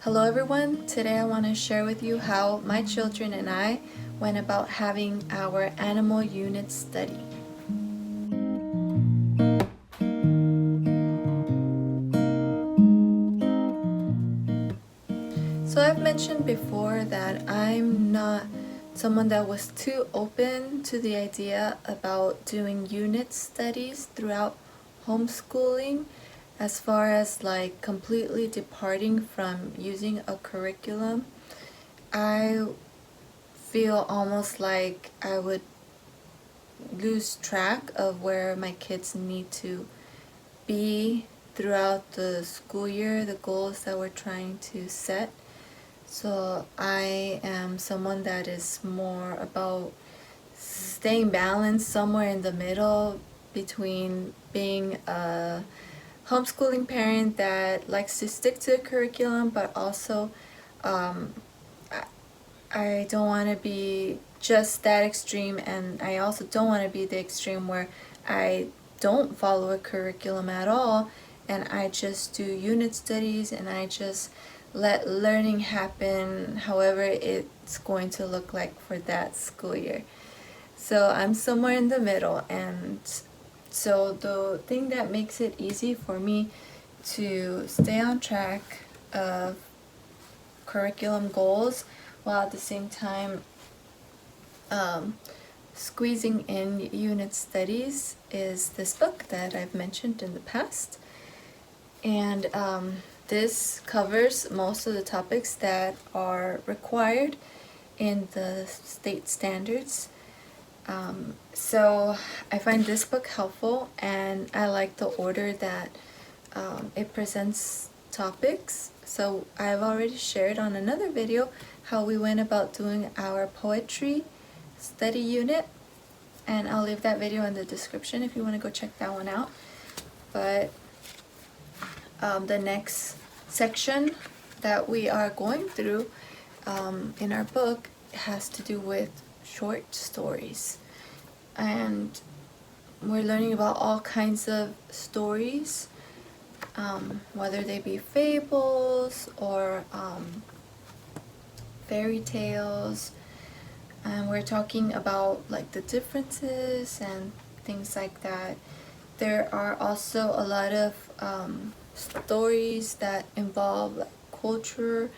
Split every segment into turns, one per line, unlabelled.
Hello everyone, today I want to share with you how my children and I went about having our animal unit study. So I've mentioned before that I'm not someone that was too open to the idea about doing unit studies throughout homeschooling, as far as like completely departing from using a curriculum. I feel almost like I would lose track of where my kids need to be throughout the school year, the goals that we're trying to set. So I am someone that is more about staying balanced somewhere in the middle between being a homeschooling parent that likes to stick to the curriculum, but also um, I don't want to be just that extreme, and I also don't want to be the extreme where I don't follow a curriculum at all and I just do unit studies and I just let learning happen however it's going to look like for that school year. So I'm somewhere in the middle, and so the thing that makes it easy for me to stay on track of curriculum goals while at the same time squeezing in unit studies is this book that I've mentioned in the past. And this covers most of the topics that are required in the state standards. So I find this book helpful, and I like the order that it presents topics. So I've already shared on another video how we went about doing our poetry study unit, and I'll leave that video in the description if you want to go check that one out. But the next section that we are going through in our book has to do with short stories, and we're learning about all kinds of stories, whether they be fables or fairy tales, and we're talking about like the differences and things like that. There are also a lot of stories that involve like culture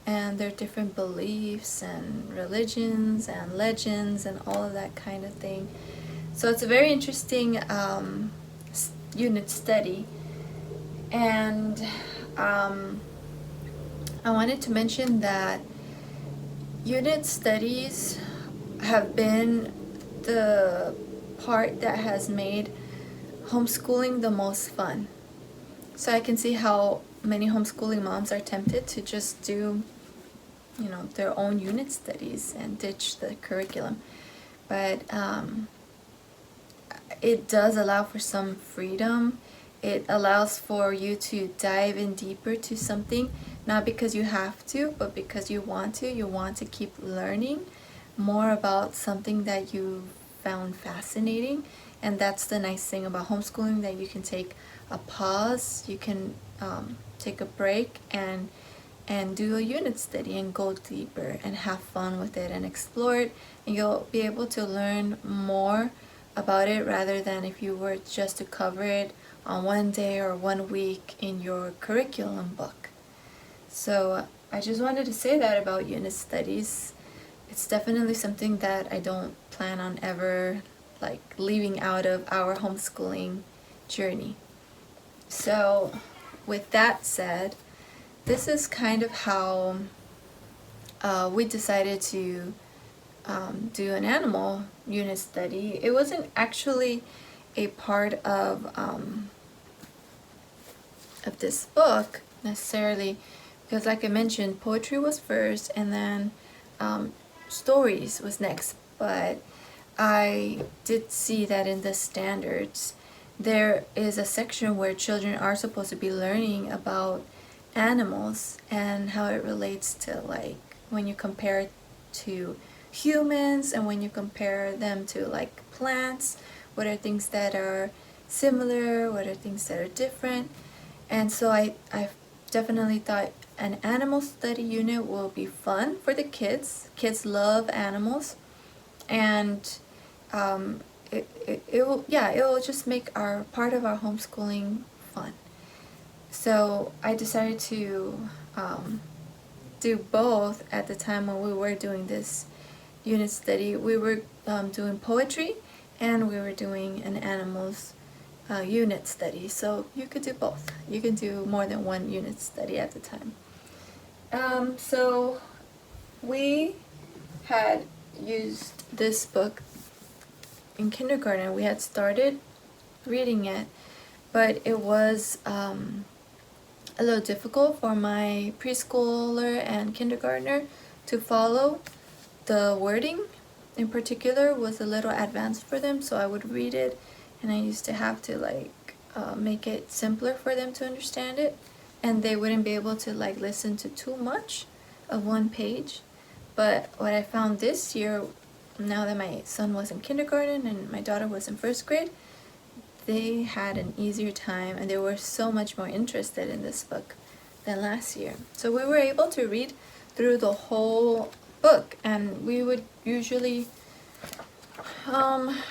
and their different beliefs and religions and legends and all of that kind of thing. So it's a very interesting unit study. And I wanted to mention that unit studies have been the part that has made homeschooling the most fun. So I can see how many homeschooling moms are tempted to just do, their own unit studies and ditch the curriculum. But it does allow for some freedom. It allows for you to dive in deeper to something, not because you have to, but because you want to. You want to keep learning more about something that you found fascinating. And that's the nice thing about homeschooling, that you can take a pause, you can take a break and do a unit study and go deeper and have fun with it and explore it, and you'll be able to learn more about it rather than if you were just to cover it on one day or 1 week in your curriculum book. So I just wanted to say that about unit studies. It's definitely something that I don't plan on ever like leaving out of our homeschooling journey. So with that said, this is kind of how we decided to do an animal unit study. It wasn't actually a part of this book necessarily, because like I mentioned, poetry was first and then stories was next. But I did see that in the standards there is a section where children are supposed to be learning about animals and how it relates to, like, when you compare it to humans and when you compare them to like plants, what are things that are similar, what are things that are different. And so I definitely thought an animal study unit will be fun for the kids. Kids love animals, and it will, yeah, it will just make our part of our homeschooling fun. So I decided to do both at the time when we were doing this unit study. We were doing poetry, and we were doing an animals unit study. So you could do both. You can do more than one unit study at the time. So we had used this book in kindergarten. We had started reading it, but it was a little difficult for my preschooler and kindergartner to follow. The wording in particular was a little advanced for them, so I would read it and I used to have to make it simpler for them to understand it, and they wouldn't be able to listen to too much of one page. But what I found this year, now that my son was in kindergarten and my daughter was in first grade, they had an easier time and they were so much more interested in this book than last year. So we were able to read through the whole book, and we would usually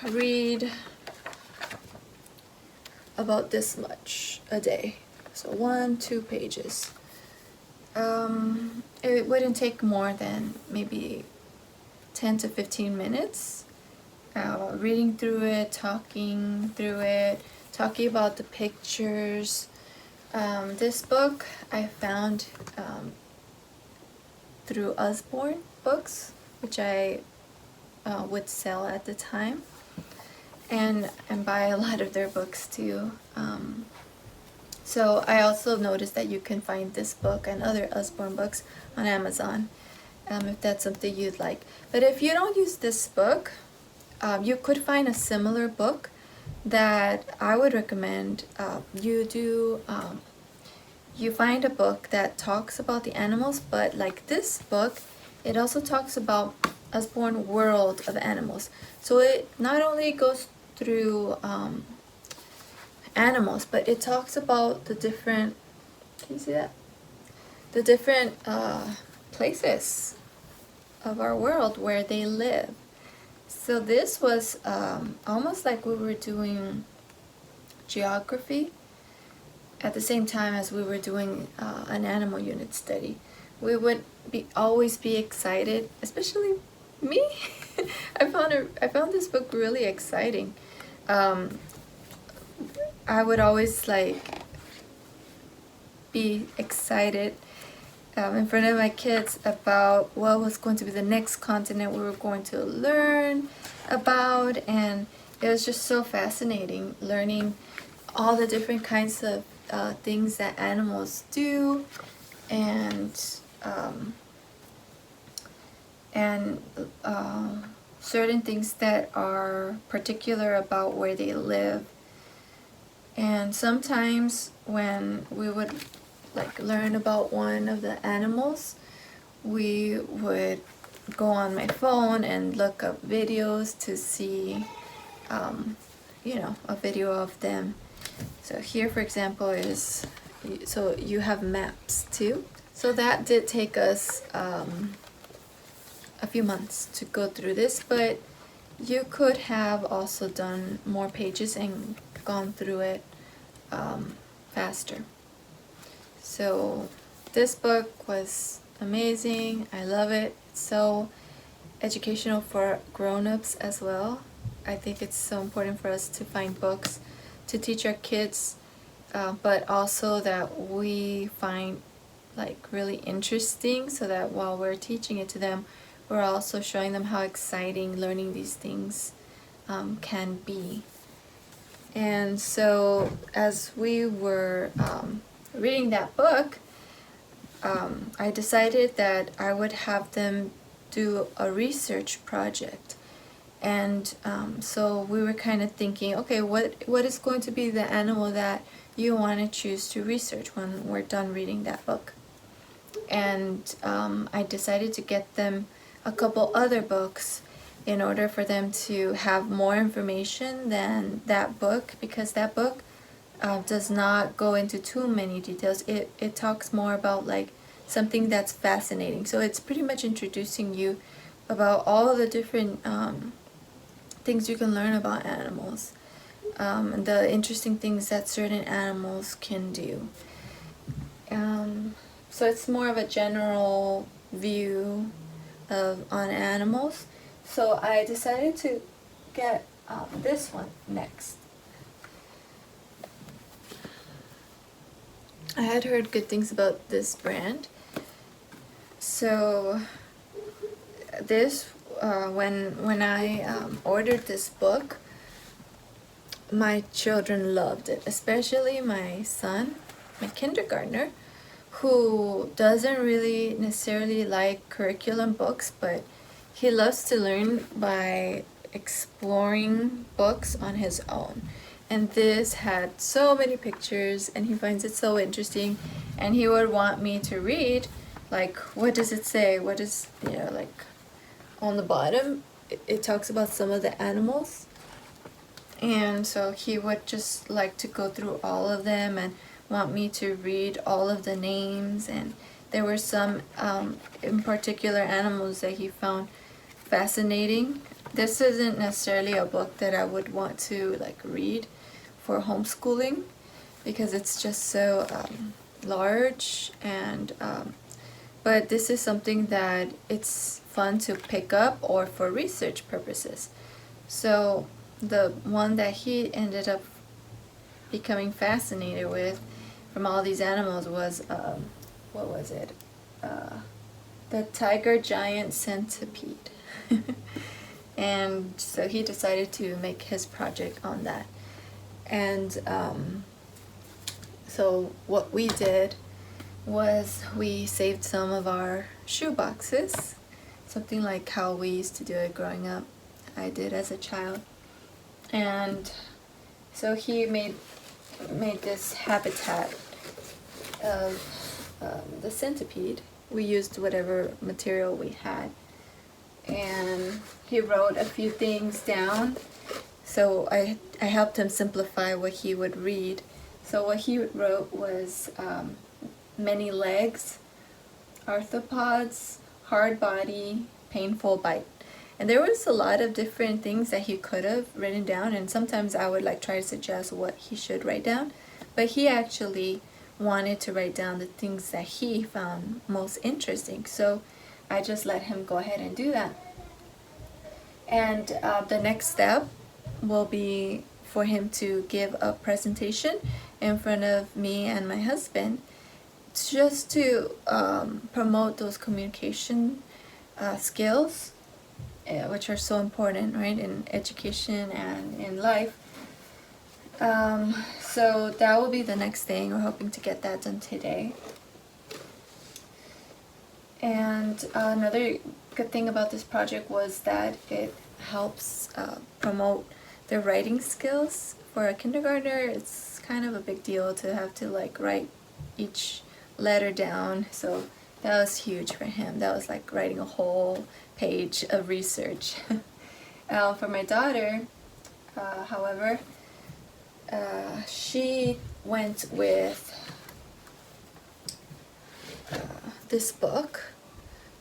read about this much a day. So 1-2 pages. It wouldn't take more than maybe 10 to 15 minutes. Reading through it, talking through it, talking about the pictures. This book I found through Usborne Books, which I would sell at the time, and buy a lot of their books too. So I also noticed that you can find this book and other Usborne books on Amazon, if that's something you'd like. But if you don't use this book, you could find a similar book that I would recommend you do. You find a book that talks about the animals, but like this book, it also talks about Usborne world of animals. So it not only goes through animals, but it talks about the different, can you see that? The different places of our world where they live. So this was almost like we were doing geography at the same time as we were doing an animal unit study. We would always be excited, especially me. I found this book really exciting. I would always be excited in front of my kids about what was going to be the next continent we were going to learn about, and it was just so fascinating learning all the different kinds of things that animals do, and certain things that are particular about where they live. And sometimes when we would learn about one of the animals, we would go on my phone and look up videos to see a video of them. So here, for example, is, so you have maps too. So that did take us a few months to go through this, but you could have also done more pages and gone through it faster. So this book was amazing. I love it. It's so educational for grown-ups as well. I think it's so important for us to find books to teach our kids, but also that we find really interesting, so that while we're teaching it to them, we're also showing them how exciting learning these things can be. And so as we were reading that book, I decided that I would have them do a research project. And so we were kind of thinking, okay, what is going to be the animal that you want to choose to research when we're done reading that book? And I decided to get them a couple other books in order for them to have more information than that book, because that book does not go into too many details. It talks more about something that's fascinating. So it's pretty much introducing you about all the different things you can learn about animals, and the interesting things that certain animals can do. So it's more of a general view on animals. So I decided to get this one next. I had heard good things about this brand. So this, when I ordered this book, my children loved it, especially my son, my kindergartner, who doesn't really necessarily like curriculum books, but he loves to learn by exploring books on his own. And this had so many pictures, and he finds it so interesting, and he would want me to read, like, what does it say? What is, like, on the bottom, it talks about some of the animals. And so he would just like to go through all of them and want me to read all of the names. And there were some in particular animals that he found fascinating. This isn't necessarily a book that I would want to like read for homeschooling, because it's just so large, and but this is something that it's fun to pick up or for research purposes. So the one that he ended up becoming fascinated with from all these animals was what was it? The tiger giant centipede. And so he decided to make his project on that. And so what we did was we saved some of our shoe boxes, something like how we used to do it growing up. I did as a child. And so he made this habitat of the centipede. We used whatever material we had, and he wrote a few things down. So I helped him simplify what he would read. So what he wrote was many legs, arthropods, hard body, painful bite. And there was a lot of different things that he could have written down, and sometimes I would like try to suggest what he should write down. But he actually wanted to write down the things that he found most interesting. So I just let him go ahead and do that. And the next step will be for him to give a presentation in front of me and my husband, just to promote those communication skills, which are so important, right, in education and in life. So that will be the next thing. We're hoping to get that done today. And another good thing about this project was that it helps promote their writing skills. For a kindergartner, it's kind of a big deal to have to like write each letter down. So that was huge for him. That was like writing a whole page of research. For my daughter, however, she went with this book.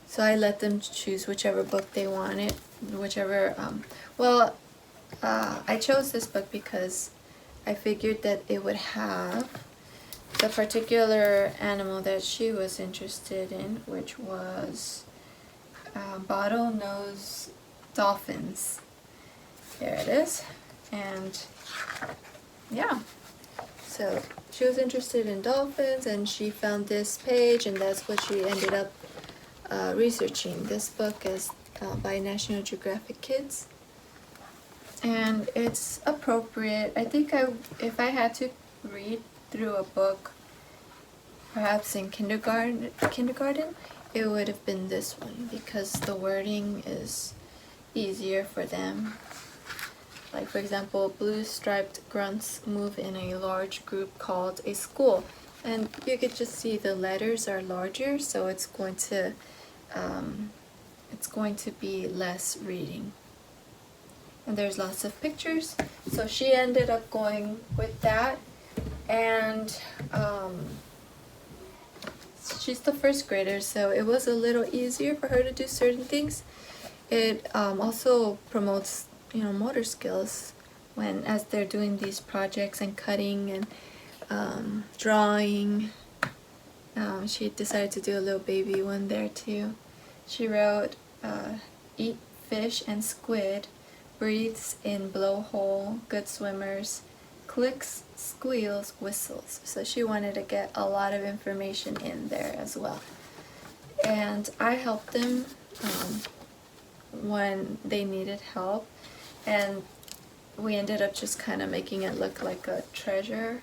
So I let them choose whichever book they wanted, whichever, I chose this book because I figured that it would have the particular animal that she was interested in, which was bottlenose dolphins. There it is. And yeah, so she was interested in dolphins, and she found this page, and that's what she ended up researching. This book is by National Geographic Kids, and it's appropriate. I think if I had to read through a book, perhaps in kindergarten, it would have been this one, because the wording is easier for them. Like, for example, blue striped grunts move in a large group called a school. And you could just see the letters are larger, so it's going to be less reading. And there's lots of pictures. So she ended up going with that. And she's the first grader, so it was a little easier for her to do certain things. It also promotes, motor skills as they're doing these projects and cutting and drawing. She decided to do a little baby one there too. She wrote, eat fish and squid, breathes in blowhole, good swimmers, clicks, squeals, whistles. So she wanted to get a lot of information in there as well. And I helped them when they needed help, and we ended up just kind of making it look like a treasure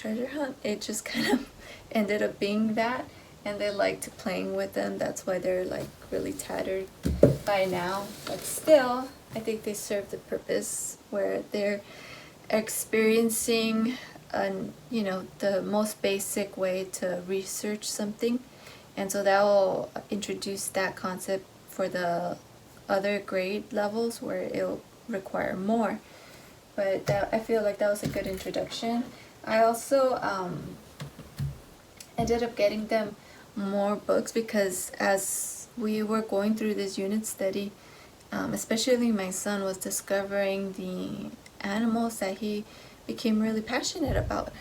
hunt. It just kind of ended up being that, and they liked playing with them. That's why they're like really tattered by now, but still I think they serve the purpose where they're experiencing the most basic way to research something, and so that will introduce that concept for the other grade levels where it'll require more. But I feel like that was a good introduction. I also ended up getting them more books because as we were going through this unit study, especially my son was discovering the animals that he became really passionate about.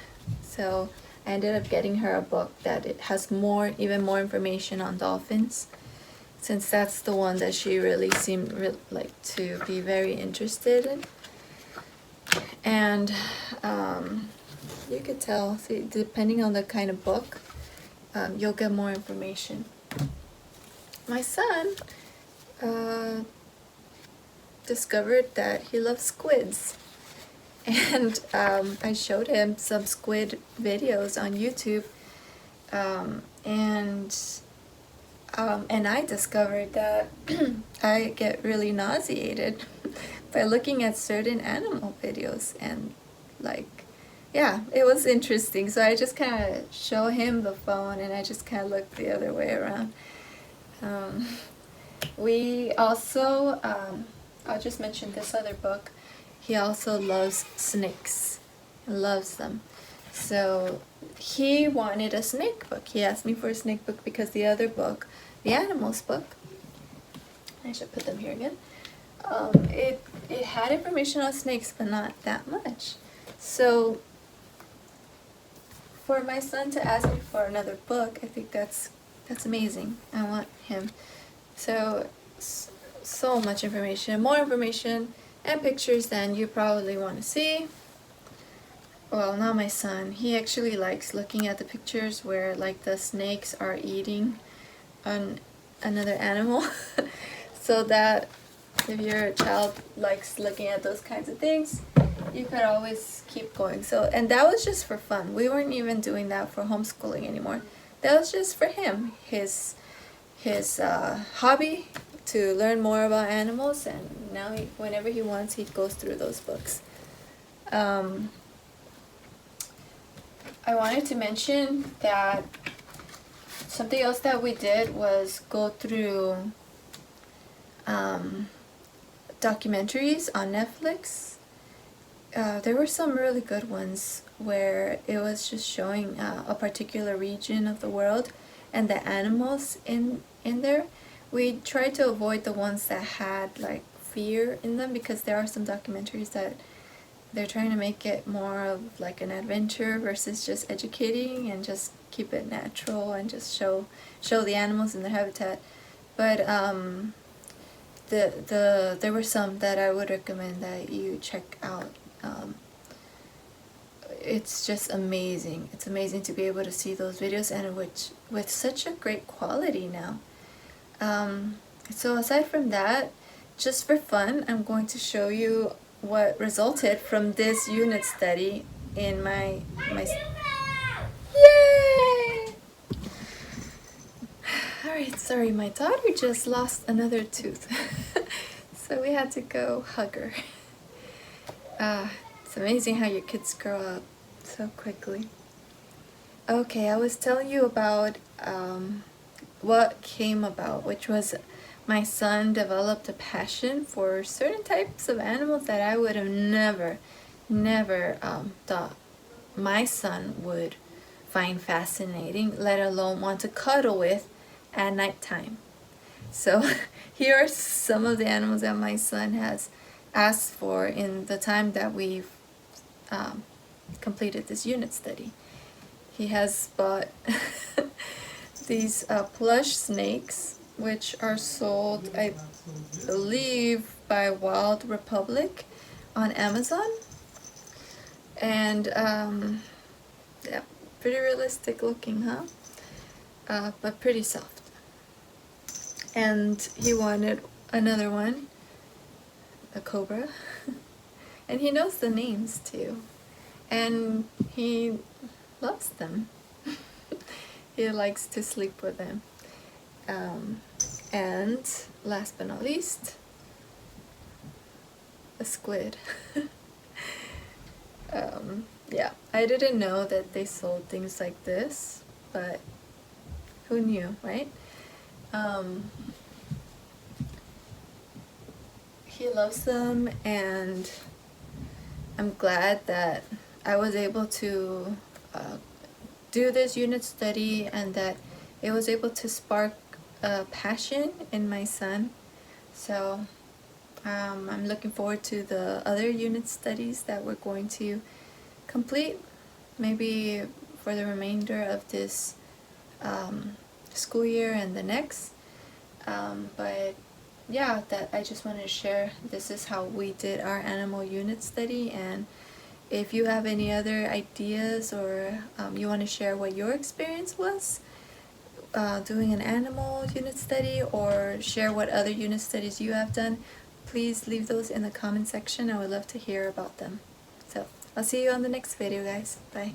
So I ended up getting her a book that it has even more information on dolphins, since that's the one that she really seemed to be very interested in. And you could tell, see, depending on the kind of book, you'll get more information. My son discovered that he loves squids, and I showed him some squid videos on YouTube, and I discovered that I get really nauseated by looking at certain animal videos, and it was interesting. So I just kind of show him the phone, and I just kind of look the other way around. We also, I'll just mention this other book. He also loves snakes, loves them. So he wanted a snake book. He asked me for a snake book because the other book, the animals book, I should put them here again, it had information on snakes, but not that much. So for my son to ask me for another book, I think that's amazing. I want him. So much information, more information and pictures than you probably want to see. Well, not my son. He actually likes looking at the pictures where the snakes are eating another animal. So that if your child likes looking at those kinds of things, you could always keep going. So, and that was just for fun. We weren't even doing that for homeschooling anymore. That was just for him, his hobby, to learn more about animals, and now whenever he wants, he goes through those books. I wanted to mention that something else that we did was go through documentaries on Netflix. There were some really good ones where it was just showing a particular region of the world and the animals in there. We tried to avoid the ones that had fear in them, because there are some documentaries that they're trying to make it more of an adventure versus just educating, and just keep it natural and just show the animals in their habitat. But there were some that I would recommend that you check out. It's just amazing. It's amazing to be able to see those videos, and with such a great quality now. So aside from that, just for fun, I'm going to show you what resulted from this unit study in my Yay! Alright, sorry, my daughter just lost another tooth. So we had to go hug her. It's amazing how your kids grow up so quickly. Okay, I was telling you about what came about, which was my son developed a passion for certain types of animals that I would have never thought my son would find fascinating, let alone want to cuddle with at nighttime. So here are some of the animals that my son has asked for in the time that we've completed this unit study. He has bought these plush snakes, which are sold, I believe, by Wild Republic on Amazon. And yeah, pretty realistic looking, huh? But pretty soft. And he wanted another one, a cobra. And he knows the names too. And he loves them. He likes to sleep with them. And last but not least, a squid. Yeah, I didn't know that they sold things like this, but who knew, right? He loves them, and I'm glad that I was able to do this unit study, and that it was able to spark a passion in my son. So I'm looking forward to the other unit studies that we're going to complete, maybe for the remainder of this school year and the next. But yeah, that I just wanted to share. This is how we did our animal unit study, and if you have any other ideas, or you want to share what your experience was doing an animal unit study, or share what other unit studies you have done, please leave those in the comment section. I would love to hear about them. So I'll see you on the next video, guys. Bye.